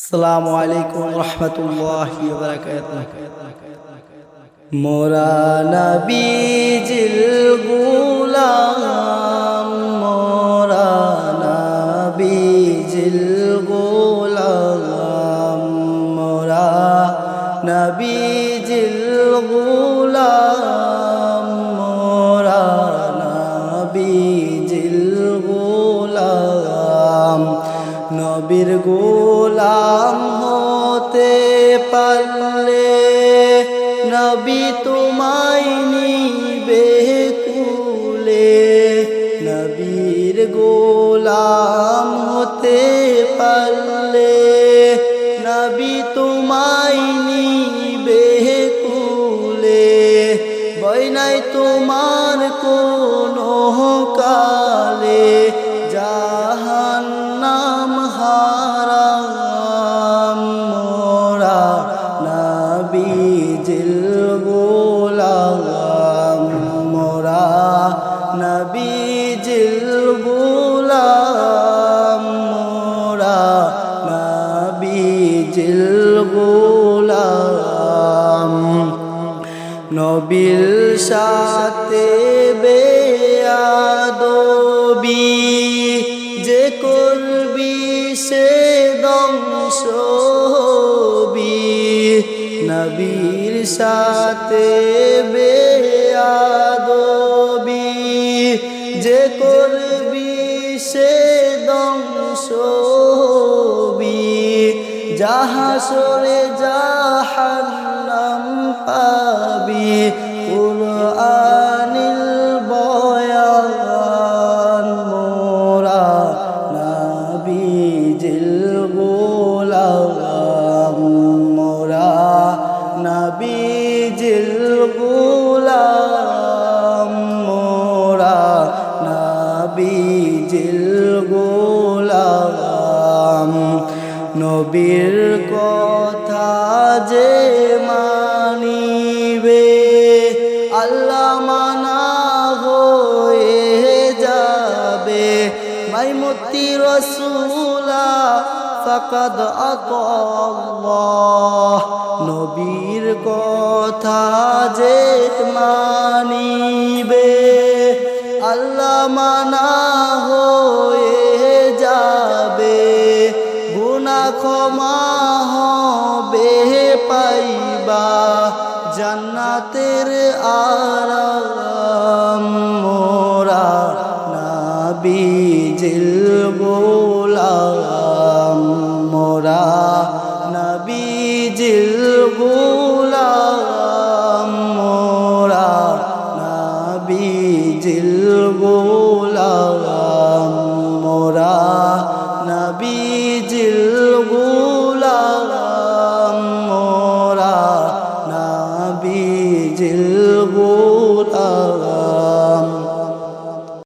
আসসালামু আলাইকুম রহমতুল্লাহি ওয়া বারাকাতুহু। মোরা নবীজির গোলাম, মোরা নবীজির গোলাম, মোরা নবীজির গোলাম, মোরা নবীজির গোলাম। নবীর গোলাম হতে পারলে নবী তোমায় নিবে কুলে। নবীর গোলাম হতে পারলে নবী তোমায় নিবে কুলে। ভয় নাই তোমার কোনো কালে, জাহান্নাম হারাম। মোরা নবীজির গোলাম, মোরা নবীজির গোলাম, মোরা নবীজির গোলাম। নবীর সাথে বেয়াদবি যে করবি সে ধ্বংস হবি। নবীর সাথে বেয়াদবি যে করবি সে ধ্বংস হবি। হাশরে জাহান্নাম পাবি। কুরআনিল বয়ান, মোরা নবীজির গোলাম, মোরা নবীজির গোলাম, মোরা নবীজির গোলাম। নবীর কথা যে মানিবে আল্লাহ মানা হয়ে যাবে। মাইমুতি রাসূলা ফাকাদ আতাল্লাহ। নবীর কথা যে মানিবে আল্লাহ মানা হয়ে যাবে। গুনাহ ক্ষমা হবে পাইবা জান্নাতের আরাম। মোরা নবীজির গোলাম, মোরা নবীজির গোলাম।